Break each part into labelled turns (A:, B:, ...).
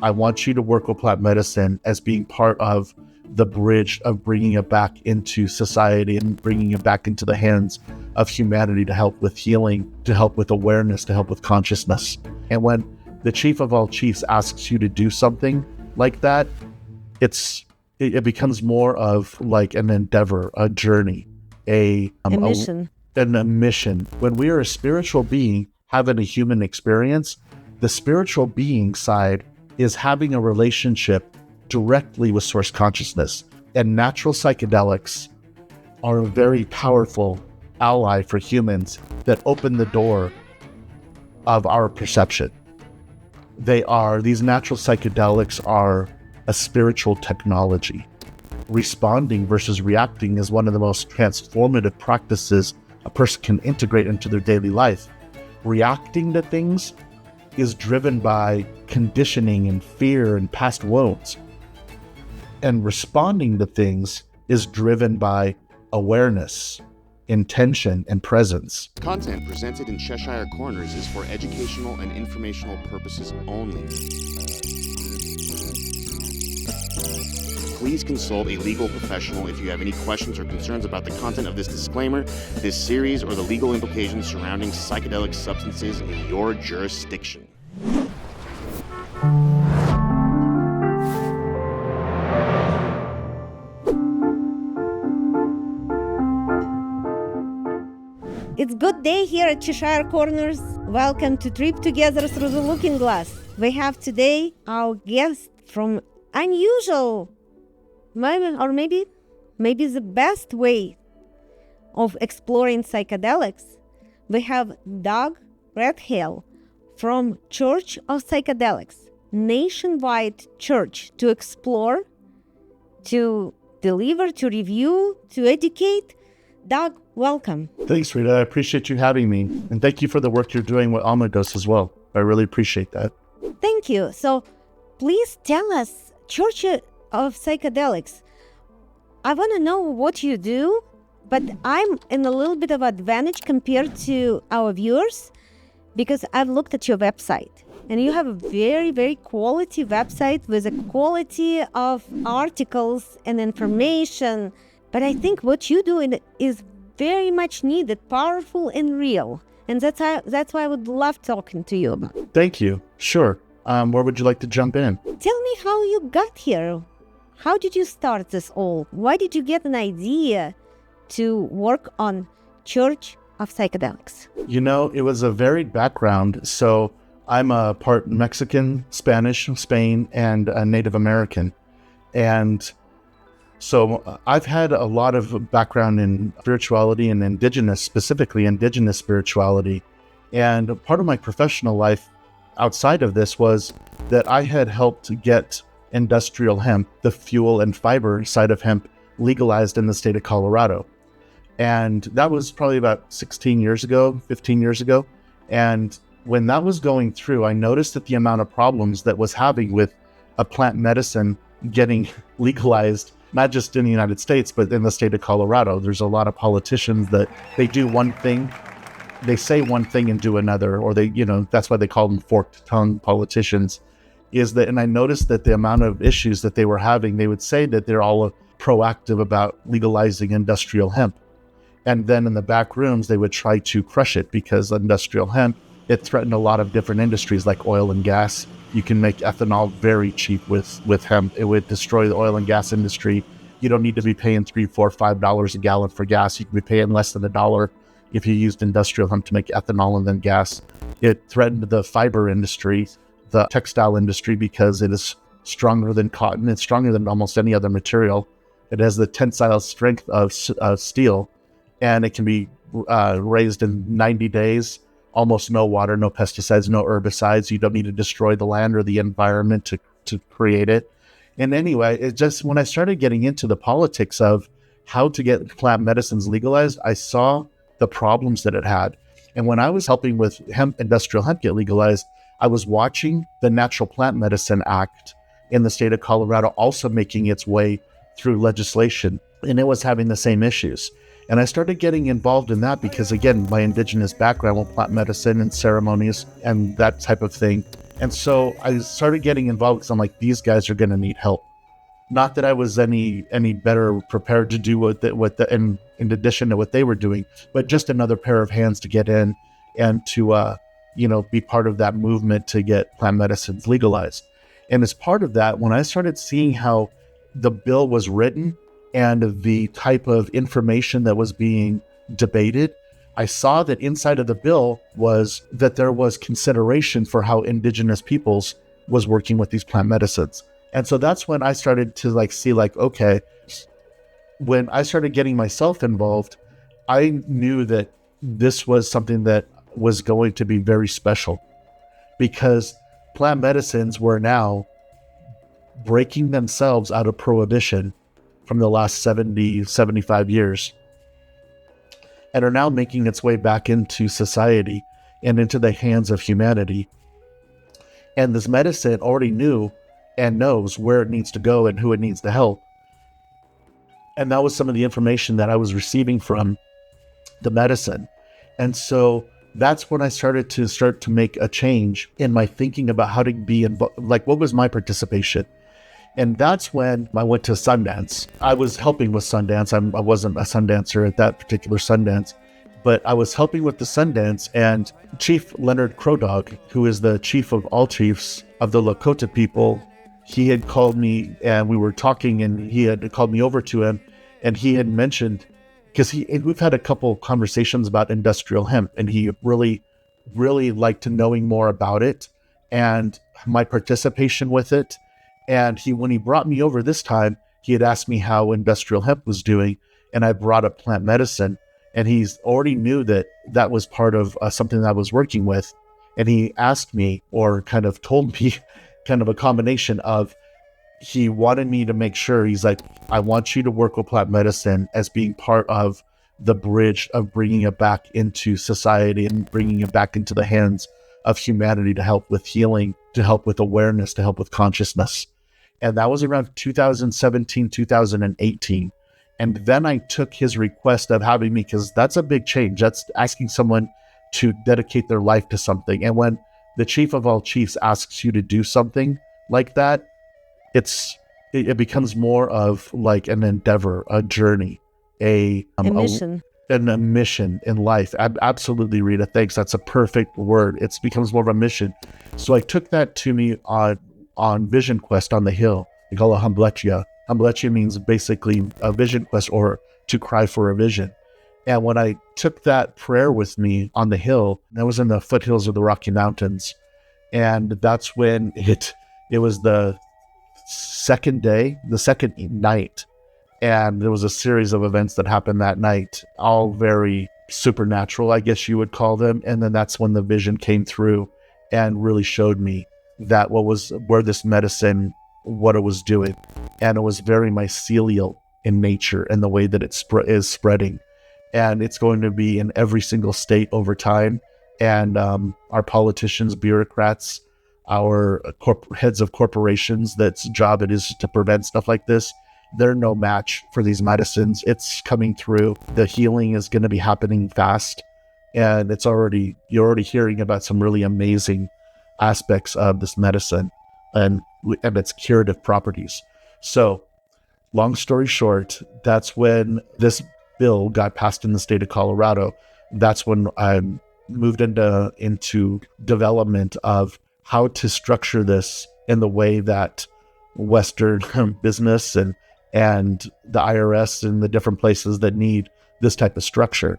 A: I want you to work with plant medicine as being part of the bridge of bringing it back into society and bringing it back into the hands of humanity to help with healing, to help with awareness, to help with consciousness. And when the chief of all chiefs asks you to do something like that, it becomes more of like an endeavor, a journey, a mission. A mission. When we are a spiritual being having a human experience, the spiritual being side is having a relationship directly with source consciousness. And natural psychedelics are a very powerful ally for humans that open the door of our perception. These natural psychedelics are a spiritual technology. Responding versus reacting is one of the most transformative practices a person can integrate into their daily life. Reacting to things is driven by conditioning and fear and past wounds. And responding to things is driven by awareness, intention, and presence.
B: Content presented in Cheshire Corners is for educational and informational purposes only. Please consult a legal professional if you have any questions or concerns about the content of this disclaimer, this series, or the legal implications surrounding psychedelic substances in your jurisdiction.
C: It's good day here at Cheshire Corners. Welcome to Trip Together Through the Looking Glass. We have today our guest from unusual, maybe the best way of exploring psychedelics. We have Doug Redhill from Church of Psychedelics, nationwide church to explore, to deliver, to review, to educate. Doug, welcome.
A: Thanks, Rita. I appreciate you having me. And thank you for the work you're doing with Amados as well. I really appreciate that.
C: Thank you. So please tell us, Church of Psychedelics, I want to know what you do, but I'm in a little bit of advantage compared to our viewers because I've looked at your website. And you have a very, very quality website with a quality of articles and information. But I think what you do is very much needed, powerful and real. And that's why I would love talking to you about.
A: Thank you. Sure. Where would you like to jump in?
C: Tell me how you got here. How did you start this all? Why did you get an idea to work on Church of Psychedelics?
A: You know, it was a varied background. So I'm a part Mexican, Spanish, Spain, and a Native American. And so I've had a lot of background in spirituality and Indigenous, specifically Indigenous spirituality. And part of my professional life outside of this was that I had helped get industrial hemp, the fuel and fiber side of hemp, legalized in the state of Colorado. And that was probably about 15 years ago. And when that was going through, I noticed that the amount of problems that was having with a plant medicine getting legalized, not just in the United States, but in the state of Colorado. There's a lot of politicians that they do one thing, they say one thing and do another, or that's why they call them forked tongue politicians, and I noticed that the amount of issues that they were having, they would say that they're all proactive about legalizing industrial hemp. And then in the back rooms, they would try to crush it because industrial hemp, it threatened a lot of different industries like oil and gas. You can make ethanol very cheap with hemp. It would destroy the oil and gas industry. You don't need to be paying $3, $4, $5 a gallon for gas. You can be paying less than $1 if you used industrial hemp to make ethanol and then gas. It threatened the fiber industry, the textile industry, because it is stronger than cotton. It's stronger than almost any other material. It has the tensile strength of steel, and it can be raised in 90 days. Almost no water, no pesticides, no herbicides. You don't need to destroy the land or the environment to create it. And anyway, it just, when I started getting into the politics of how to get plant medicines legalized, I saw the problems that it had. And when I was helping with industrial hemp get legalized, I was watching the Natural Plant Medicine Act in the state of Colorado also making its way through legislation, and it was having the same issues. And I started getting involved in that because, again, my indigenous background with plant medicine and ceremonies and that type of thing. And so I started getting involved because I'm like, these guys are going to need help. Not that I was any better prepared to do in addition to what they were doing, but just another pair of hands to get in and to be part of that movement to get plant medicines legalized. And as part of that, when I started seeing how the bill was written and the type of information that was being debated, I saw that inside of the bill was that there was consideration for how indigenous peoples was working with these plant medicines. And so that's when I started to see okay, when I started getting myself involved, I knew that this was something that was going to be very special, because plant medicines were now breaking themselves out of prohibition from the last 75 years and are now making its way back into society and into the hands of humanity. And this medicine already knew and knows where it needs to go and who it needs to help. And that was some of the information that I was receiving from the medicine. And so that's when I started to make a change in my thinking about how to be involved, what was my participation. And that's when I went to Sundance. I was helping with Sundance. I wasn't a Sundancer at that particular Sundance, but I was helping with the Sundance, and Chief Leonard Crowdog, who is the chief of all chiefs of the Lakota people, he had called me and we were talking, and he had called me over to him, and he had mentioned, because we've had a couple conversations about industrial hemp, and he really, really liked knowing more about it and my participation with it. And when he brought me over this time, he had asked me how industrial hemp was doing, and I brought up plant medicine, and he's already knew that was part of something that I was working with. And he asked me, or kind of told me, kind of a combination of, he wanted me to make sure, he's like, I want you to work with plant medicine as being part of the bridge of bringing it back into society and bringing it back into the hands of humanity to help with healing, to help with awareness, to help with consciousness. And that was around 2017, 2018. And then I took his request of having me, because that's a big change. That's asking someone to dedicate their life to something. And when the chief of all chiefs asks you to do something like that, it becomes more of an endeavor, a journey, a mission. A mission in life. Absolutely, Rita. Thanks. That's a perfect word. It becomes more of a mission. So I took that to me on Vision Quest on the hill. They call it Humbletia. Humbletia means basically a vision quest, or to cry for a vision. And when I took that prayer with me on the hill, that was in the foothills of the Rocky Mountains. And that's when it was the second night. And there was a series of events that happened that night, all very supernatural, I guess you would call them. And then that's when the vision came through and really showed me that where this medicine, what it was doing. And it was very mycelial in nature and the way that it is spreading. And it's going to be in every single state over time. And our politicians, bureaucrats, our heads of corporations, that's job it is to prevent stuff like this, they're no match for these medicines. It's coming through. The healing is going to be happening fast. And you're already hearing about some really amazing aspects of this medicine and its curative properties. So, long story short, that's when this bill got passed in the state of Colorado. That's when I moved into development of how to structure this in the way that Western business and the IRS and the different places that need this type of structure.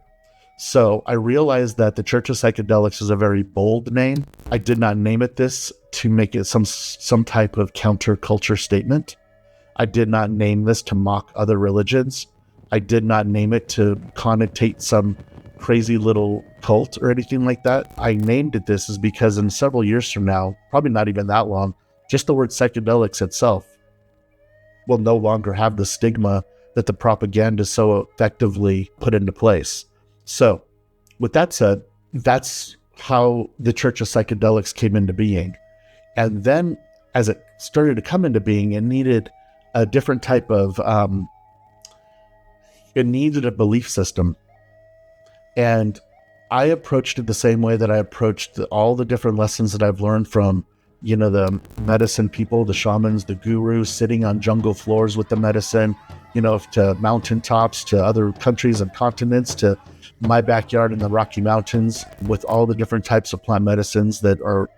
A: So I realized that the Church of Psychedelics is a very bold name. I did not name it this to make it some type of counterculture statement. I did not name this to mock other religions. I did not name it to connotate some crazy little cult or anything like that. I named it this is because in several years from now, probably not even that long, just the word psychedelics itself will no longer have the stigma that the propaganda so effectively put into place. So, with that said, that's how the Church of Psychedelics came into being. And then, as it started to come into being, it needed a different type of It needed a belief system. And I approached it the same way that I approached all the different lessons that I've learned from, the medicine people, the shamans, the gurus, sitting on jungle floors with the medicine, to mountaintops, to other countries and continents, to my backyard in the Rocky Mountains with all the different types of plant medicines that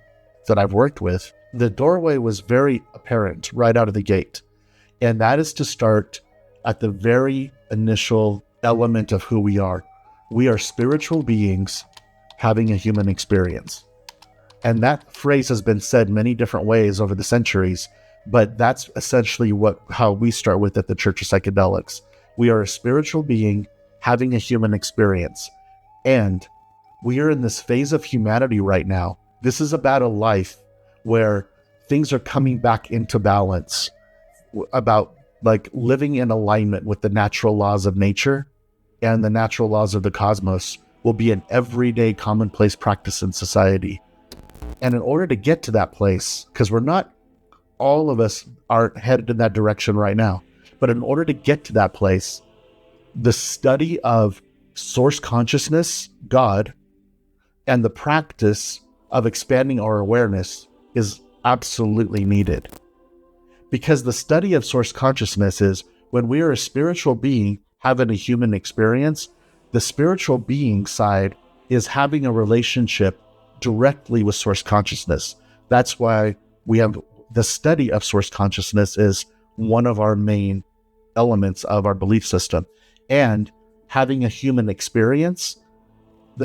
A: I've worked with. The doorway was very apparent right out of the gate. And that is to start at the very initial element of who we are. We are spiritual beings having a human experience. And that phrase has been said many different ways over the centuries, but that's essentially how we start with at the Church of Psychedelics. We are a spiritual being having a human experience. And we are in this phase of humanity right now. This is about a life where things are coming back into balance, about like living in alignment with the natural laws of nature and the natural laws of the cosmos will be an everyday commonplace practice in society. And in order to get to that place, because all of us aren't headed in that direction right now, but in order to get to that place, the study of source consciousness, God, and the practice of expanding our awareness is absolutely needed. Because the study of source consciousness is when we are a spiritual being having a human experience, the spiritual being side is having a relationship directly with source consciousness. That's why we have the study of source consciousness is one of our main elements of our belief system. And having a human experience,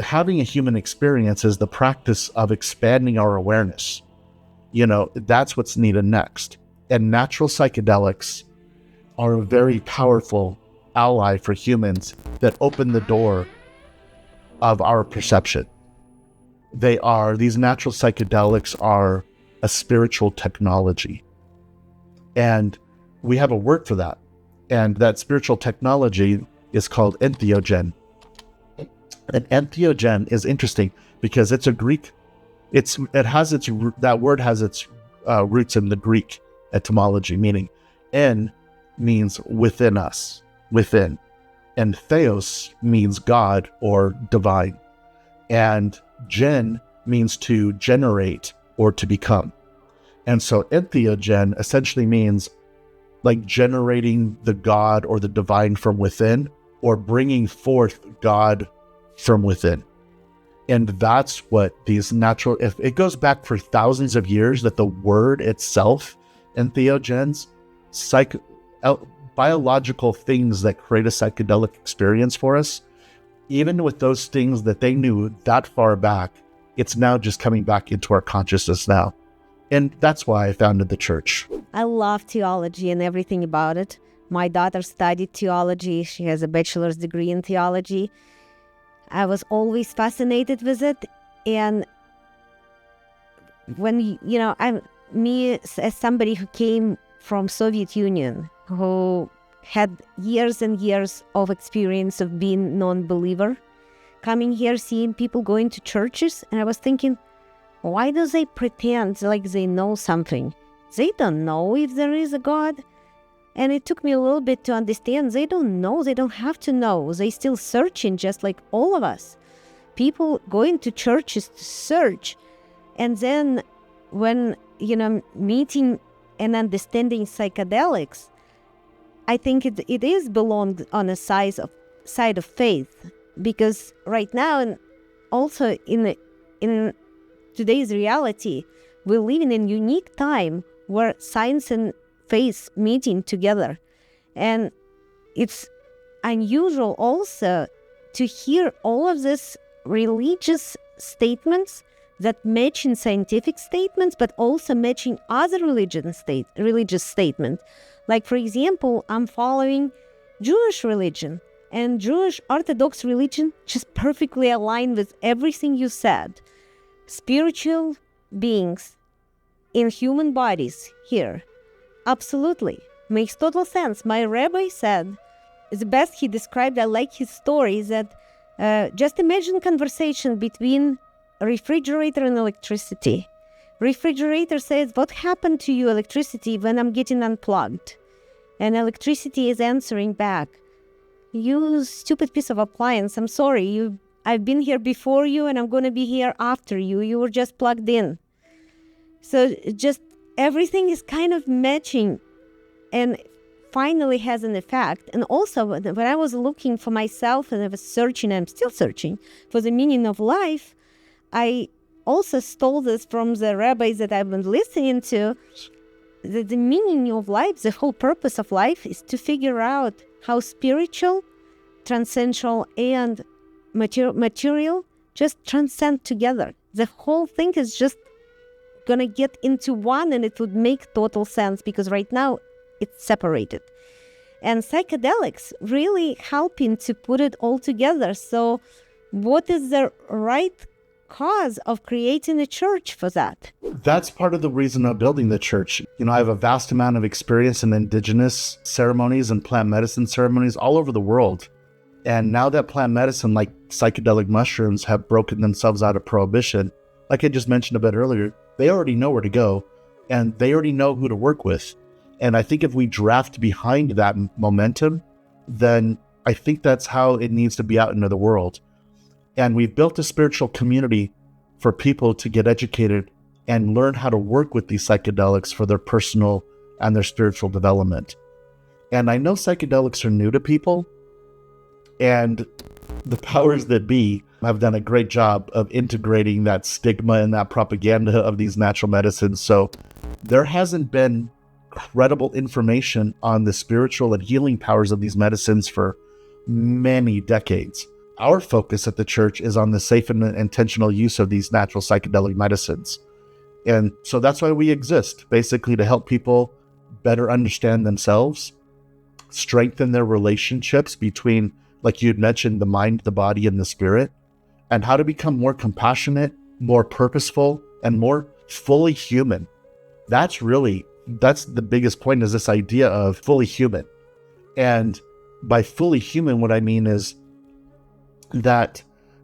A: having a human experience is the practice of expanding our awareness. That's what's needed next. And natural psychedelics are a very powerful ally for humans that open the door of our perception. These natural psychedelics are a spiritual technology. And we have a word for that. And that spiritual technology is called entheogen. And entheogen is interesting because it's a Greek, that word has its roots in the Greek etymology, meaning en means within us, within. And theos means God or divine. And gen means to generate or to become. And so entheogen essentially means like generating the God or the divine from within, or bringing forth God from within. And that's what these if it goes back for thousands of years that the word itself, entheogens, biological things that create a psychedelic experience for us, even with those things that they knew that far back, it's now just coming back into our consciousness now. And that's why I founded the church.
C: I love theology and everything about it. My daughter studied theology. She has a bachelor's degree in theology. I was always fascinated with it. And when, as somebody who came from Soviet Union, who had years and years of experience of being non-believer, coming here, seeing people going to churches, and I was thinking, why do they pretend like they know something? They don't know if there is a God. And it took me a little bit to understand they don't know, they don't have to know. They still searching just like all of us. People going to churches to search. And then when, meeting and understanding psychedelics, I think it is belonged on a side of faith. Because right now, and also in today's reality, we live in a unique time where science and faith meeting together. And it's unusual also to hear all of these religious statements that match in scientific statements, but also matching other religious statements. Like, for example, I'm following Jewish religion, and Jewish Orthodox religion just perfectly aligned with everything you said. Spiritual beings in human bodies here. Absolutely. Makes total sense. My rabbi said, the best he described, I like his story, that just imagine conversation between a refrigerator and electricity. Refrigerator says, what happened to you, electricity, when I'm getting unplugged? And electricity is answering back, You stupid piece of appliance. I'm sorry. I've been here before you and I'm going to be here after you. You were just plugged in. So just everything is kind of matching and finally has an effect. And also when I was looking for myself and I was searching, I'm still searching for the meaning of life, I also stole this from the rabbis that I've been listening to, that the meaning of life, the whole purpose of life is to figure out how spiritual, transcendental, and material just transcend together. The whole thing is just gonna get into one, and it would make total sense because right now it's separated. And psychedelics really helping to put it all together. So what is the right cause of creating a church for that?
A: That's part of the reason of building the church. I have a vast amount of experience in indigenous ceremonies and plant medicine ceremonies all over the world. And now that plant medicine, like psychedelic mushrooms, have broken themselves out of prohibition, like I just mentioned a bit earlier, they already know where to go and they already know who to work with. And I think if we draft behind that momentum, then I think that's how it needs to be out into the world. And we've built a spiritual community for people to get educated and learn how to work with these psychedelics for their personal and their spiritual development. And I know psychedelics are new to people, and the powers that be have done a great job of integrating that stigma and that propaganda of these natural medicines. So there hasn't been credible information on the spiritual and healing powers of these medicines for many decades. Our focus at the church is on the safe and intentional use of these natural psychedelic medicines. And so that's why we exist, basically to help people better understand themselves, strengthen their relationships between, like you had mentioned, the mind, the body, and the spirit, and how to become more compassionate, more purposeful, and more fully human. That's the biggest point, is this idea of fully human. And by fully human, what I mean is that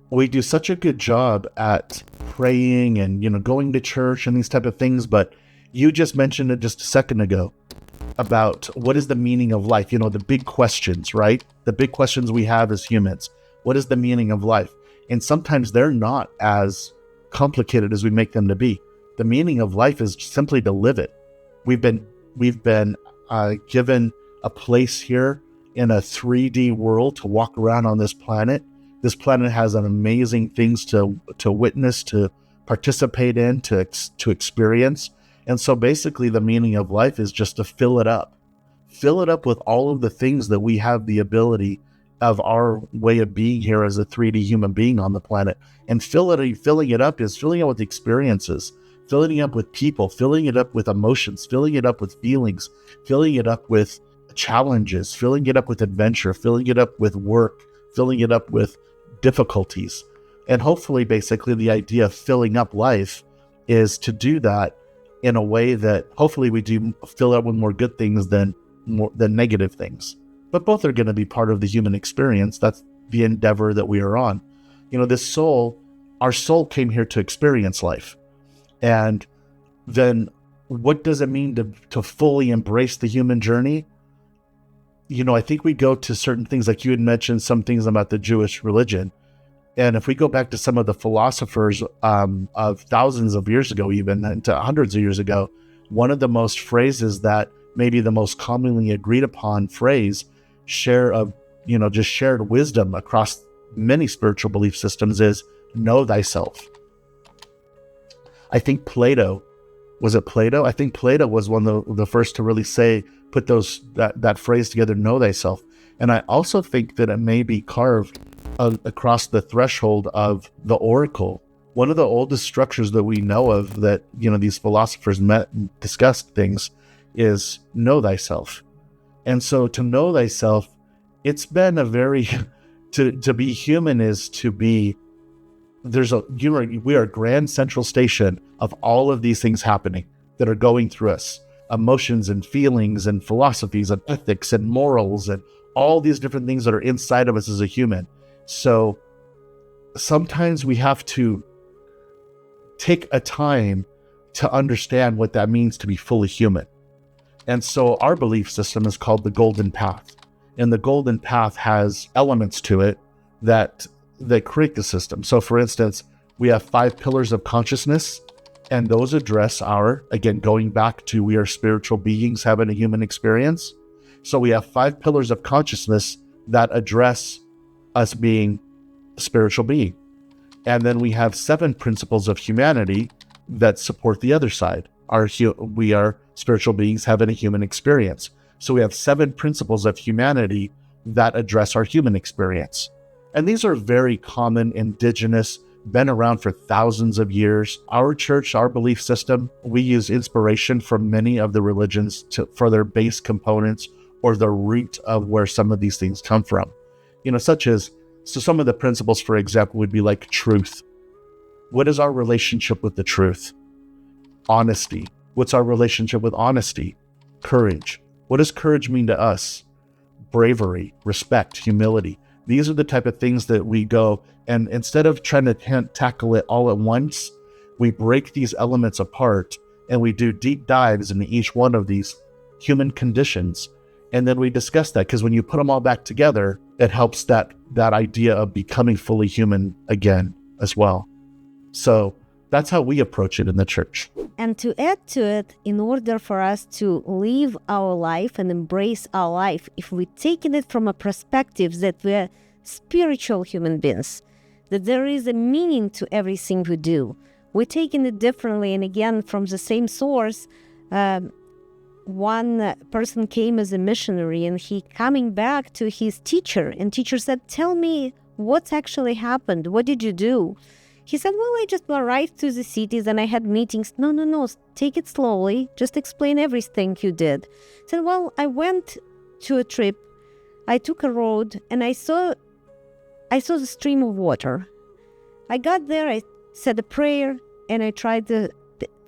A: we do such a good job at praying and, going to church and these type of things, but you just mentioned it just a second ago about what is the meaning of life, the big questions, right? The big questions we have as humans. What is the meaning of life? And sometimes they're not as complicated as we make them to be. The meaning of life is simply to live it. We've been given a place here in a 3D world to walk around on this planet. This planet has an amazing things to witness, to participate in, to experience. And so basically the meaning of life is just to fill it up. Fill it up with all of the things that we have the ability of our way of being here as a 3D human being on the planet. And filling it up is filling it with experiences, filling it up with people, filling it up with emotions, filling it up with feelings, filling it up with challenges, filling it up with adventure, filling it up with work, filling it up with difficulties. And hopefully, basically, the idea of filling up life is to do that in a way that hopefully we do fill up with more good things than negative things. But both are going to be part of the human experience. That's the endeavor that we are on. Our soul came here to experience life. And then what does it mean to fully embrace the human journey? I think we go to certain things, like you had mentioned some things about the Jewish religion. And if we go back to some of the philosophers of thousands of years ago, even to hundreds of years ago, one of the most phrases that maybe the most commonly agreed upon phrase, just shared wisdom across many spiritual belief systems, is know thyself. I think Plato? I think Plato was one of the first to really put that phrase together, know thyself. And I also think that it may be carved across the threshold of the oracle. One of the oldest structures that we know of that, these philosophers met and discussed things is know thyself. And so to know thyself, it's been a very, to be human is to be, we are a grand central station of all of these things happening that are going through us. Emotions and feelings and philosophies and ethics and morals and all these different things that are inside of us as a human. So sometimes we have to take a time to understand what that means to be fully human. And so our belief system is called the Golden Path. And the golden path has elements to it that create the system. So for instance, we have 5 pillars of consciousness, and those address our, again, going back to we are spiritual beings having a human experience. So we have 5 pillars of consciousness that address us being a spiritual being. And then we have 7 principles of humanity that support the other side. We are spiritual beings having a human experience. So we have 7 principles of humanity that address our human experience. And these are very common, indigenous, been around for thousands of years. Our church, our belief system, we use inspiration from many of the religions for their base components or the root of where some of these things come from. Such as, so some of the principles, for example, would be like truth. What is our relationship with the truth? Honesty. What's our relationship with honesty? Courage. What does courage mean to us? Bravery, respect, humility. These are the type of things that we go, and instead of trying to tackle it all at once, we break these elements apart and we do deep dives into each one of these human conditions. And then we discuss that, because when you put them all back together, it helps that idea of becoming fully human again as well. So that's how we approach it in the church.
C: And to add to it, in order for us to live our life and embrace our life, if we're taking it from a perspective that we're spiritual human beings, that there is a meaning to everything we do, we're taking it differently. And again, from the same source, one person came as a missionary, and he coming back to his teacher, and teacher said, "Tell me what's actually happened. What did you do?" He said, "Well, I just arrived to the cities and I had meetings." No, take it slowly. Just explain everything you did. He said, "Well, I went to a trip. I took a road and I saw the stream of water. I got there, I said a prayer, and I tried to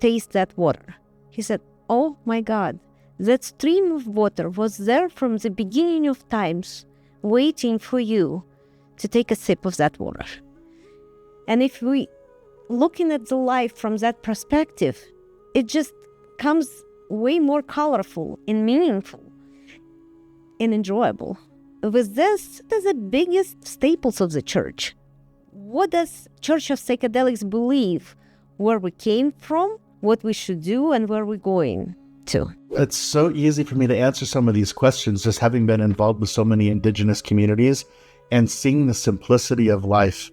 C: taste that water." He said, "Oh my God, that stream of water was there from the beginning of times, waiting for you to take a sip of that water." And if we looking at the life from that perspective, it just comes way more colorful and meaningful and enjoyable. With this, these are the biggest staples of the church. What does Church of Psychedelics believe? Where we came from, what we should do, and where we're going to?
A: It's so easy for me to answer some of these questions, just having been involved with so many indigenous communities and seeing the simplicity of life,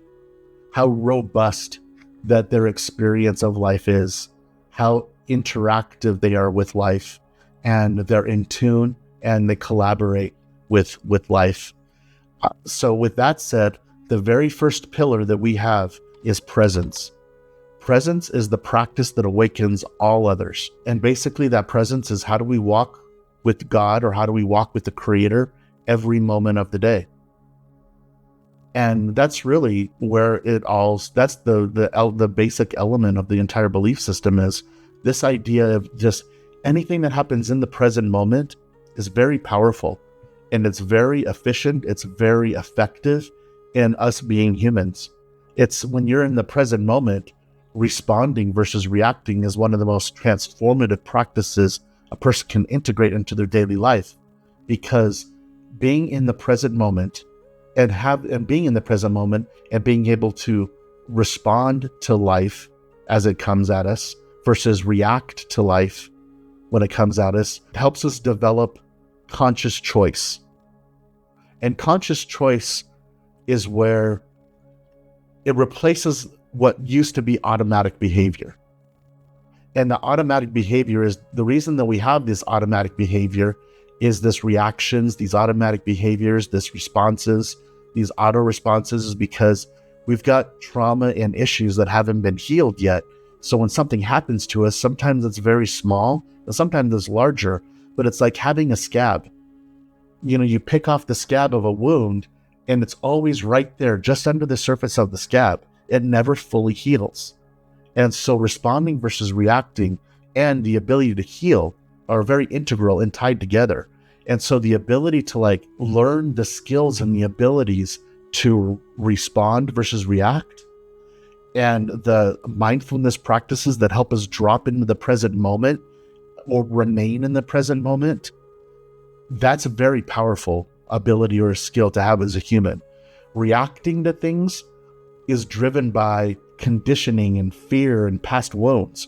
A: how robust that their experience of life is, how interactive they are with life, and they're in tune and they collaborate with life. So with that said, the very first pillar that we have is presence. Presence is the practice that awakens all others. And basically that presence is, how do we walk with God, or how do we walk with the Creator every moment of the day? And that's really where it all, that's the basic element of the entire belief system, is this idea of just anything that happens in the present moment is very powerful, and it's very efficient, it's very effective in us being humans. It's when you're in the present moment, responding versus reacting is one of the most transformative practices a person can integrate into their daily life, because being in the present moment and being in the present moment and being able to respond to life as it comes at us versus react to life when it comes at us helps us develop conscious choice. And conscious choice is where it replaces what used to be automatic behavior. And the automatic behavior is, the reason that we have this automatic behavior is this reactions, these automatic behaviors, this responses, these auto responses, is because we've got trauma and issues that haven't been healed yet. So when something happens to us, sometimes it's very small and sometimes it's larger, but it's like having a scab. You pick off the scab of a wound and it's always right there, just under the surface of the scab. It never fully heals. And so responding versus reacting and the ability to heal are very integral and tied together. And so the ability to learn the skills and the abilities to respond versus react, and the mindfulness practices that help us drop into the present moment or remain in the present moment, that's very powerful ability or a skill to have as a human. Reacting to things is driven by conditioning and fear and past wounds.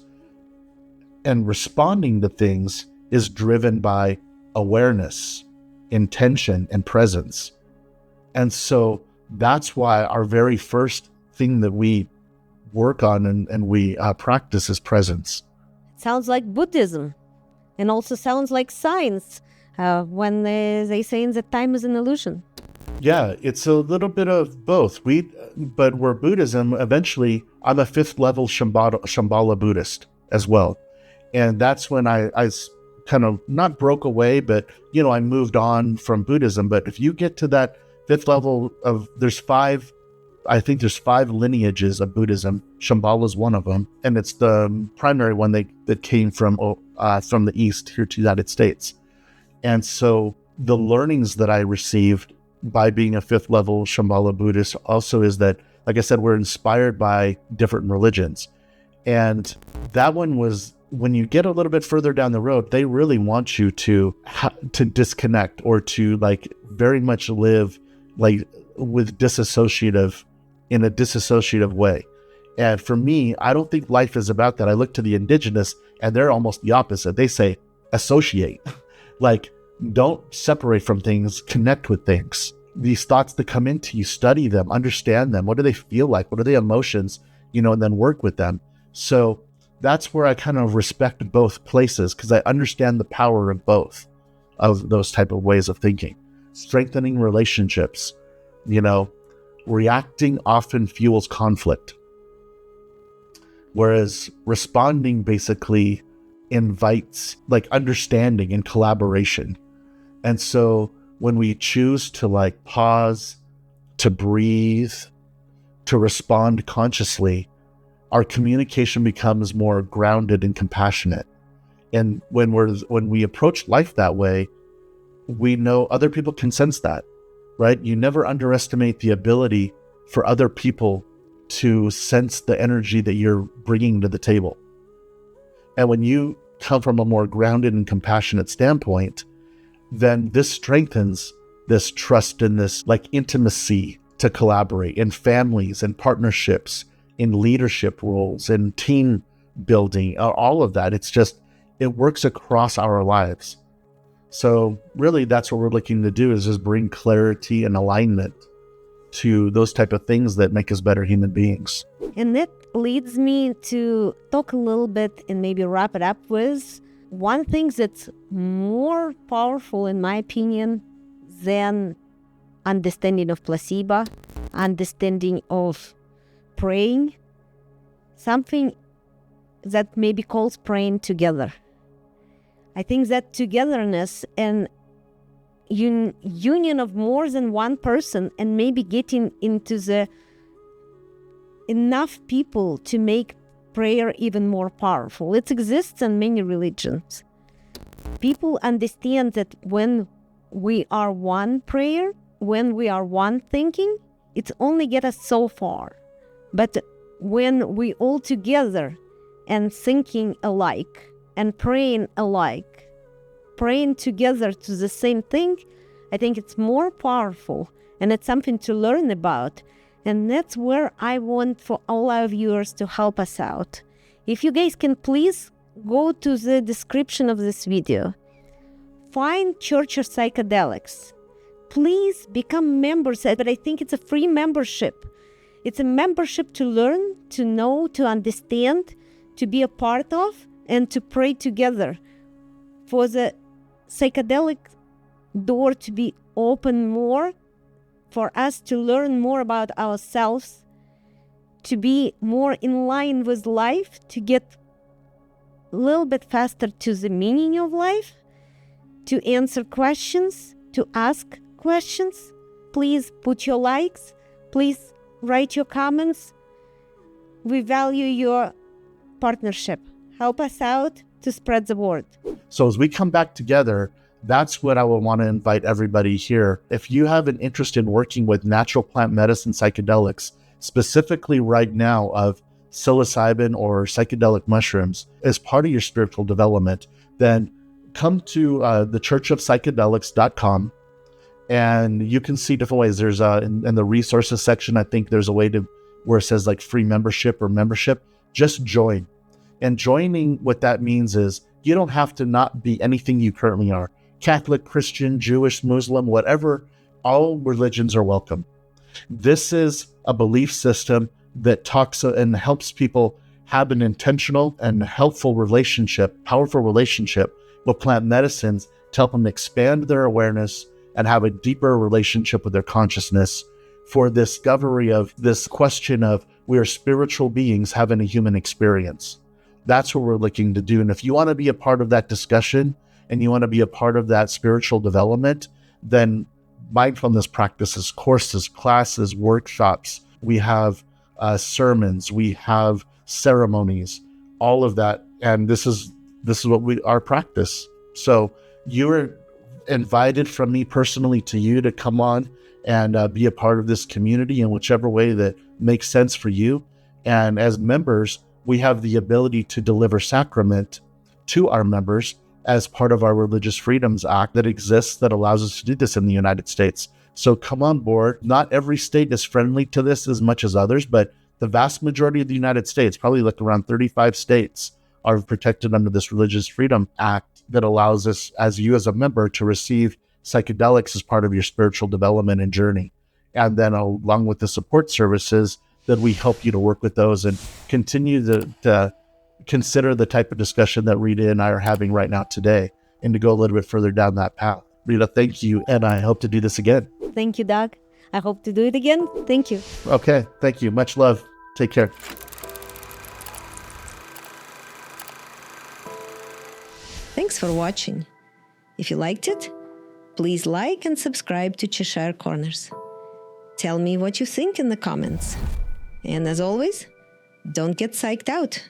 A: And responding to things is driven by awareness, intention, and presence. And so that's why our very first thing that we work on and we practice is presence.
C: Sounds like Buddhism, and also sounds like science when they say that time is an illusion.
A: Yeah, it's a little bit of both. But we're Buddhism. Eventually, I'm a 5th level Shambhala Buddhist as well. And that's when I kind of not broke away, but, I moved on from Buddhism. But if you get to that 5th level there's 5 lineages of Buddhism. Shambhala is one of them. And it's the primary one that came from the East here to the United States. And so the learnings that I received by being a 5th level Shambhala Buddhist also is that, like I said, we're inspired by different religions. And that one was, when you get a little bit further down the road, they really want you to disconnect or to very much live in a disassociative way. And for me, I don't think life is about that. I look to the Indigenous and they're almost the opposite. They say, associate. Don't separate from things, connect with things. These thoughts that come into you, study them, understand them. What do they feel like? What are the emotions? And then work with them. So that's where I kind of respect both places, because I understand the power of both of those type of ways of thinking. Strengthening relationships, reacting often fuels conflict, whereas responding basically invites understanding and collaboration. And so when we choose to pause, to breathe, to respond consciously, our communication becomes more grounded and compassionate. And when we approach life that way, we know other people can sense that, right? You never underestimate the ability for other people to sense the energy that you're bringing to the table. And when you come from a more grounded and compassionate standpoint, then this strengthens this trust and this intimacy to collaborate in families and partnerships, in leadership roles, in team building, all of that. It works across our lives. So really that's what we're looking to do, is just bring clarity and alignment to those type of things that make us better human beings.
C: And that leads me to talk a little bit and maybe wrap it up with one thing that's more powerful, in my opinion, than understanding of placebo, understanding of praying, something that maybe calls praying together. I think that togetherness and union of more than one person, and maybe getting into the enough people to make prayer even more powerful. It exists in many religions. People understand that when we are one prayer, when we are one thinking, it's only get us so far. But when we all together and thinking alike and praying alike, praying together to the same thing, I think it's more powerful, and it's something to learn about. And that's where I want for all our viewers to help us out. If you guys can please go to the description of this video, find Church of Psychedelics. Please become members, but I think it's a free membership. It's a membership to learn, to know, to understand, to be a part of, and to pray together. For the psychedelic door to be open more, for us to learn more about ourselves, to be more in line with life, to get a little bit faster to the meaning of life, to answer questions, to ask questions. Please put your likes. Please write your comments. We value your partnership. Help us out to spread the word.
A: So as we come back together, that's what I would want to invite everybody here. If you have an interest in working with natural plant medicine psychedelics, specifically right now of psilocybin or psychedelic mushrooms as part of your spiritual development, then come to the churchofpsychedelics.com And you can see different ways. There's in the resources section, I think there's a way to where it says like free membership or membership. Just join. And joining, what that means is you don't have to not be anything you currently are. Catholic, Christian, Jewish, Muslim, whatever, all religions are welcome. This is a belief system that talks and helps people have an intentional and helpful relationship, powerful relationship with plant medicines to help them expand their awareness and have a deeper relationship with their consciousness for the discovery of this question of we are spiritual beings having a human experience. That's what we're looking to do. And if you want to be a part of that discussion and you want to be a part of that spiritual development, then mindfulness practices, courses, classes, workshops, we have sermons, we have ceremonies, all of that. And this is what our practice. So you're invited from me personally to you to come on and be a part of this community in whichever way that makes sense for you. And as members, we have the ability to deliver sacrament to our members as part of our Religious Freedoms Act that exists that allows us to do this in the United States. So come on board. Not every state is friendly to this as much as others, but the vast majority of the United States, probably like around 35 states, are protected under this Religious Freedom Act that allows us, as you as a member, to receive psychedelics as part of your spiritual development and journey. And then along with the support services, that we help you to work with those and continue to consider the type of discussion that Rita and I are having right now today, and to go a little bit further down that path. Rita, thank you, and I hope to do this again.
C: Thank you, Doug. I hope to do it again. Thank you.
A: Okay, thank you. Much love. Take care.
C: Thanks for watching. If you liked it, please like and subscribe to Cheshire Corners. Tell me what you think in the comments. And as always, don't get psyched out.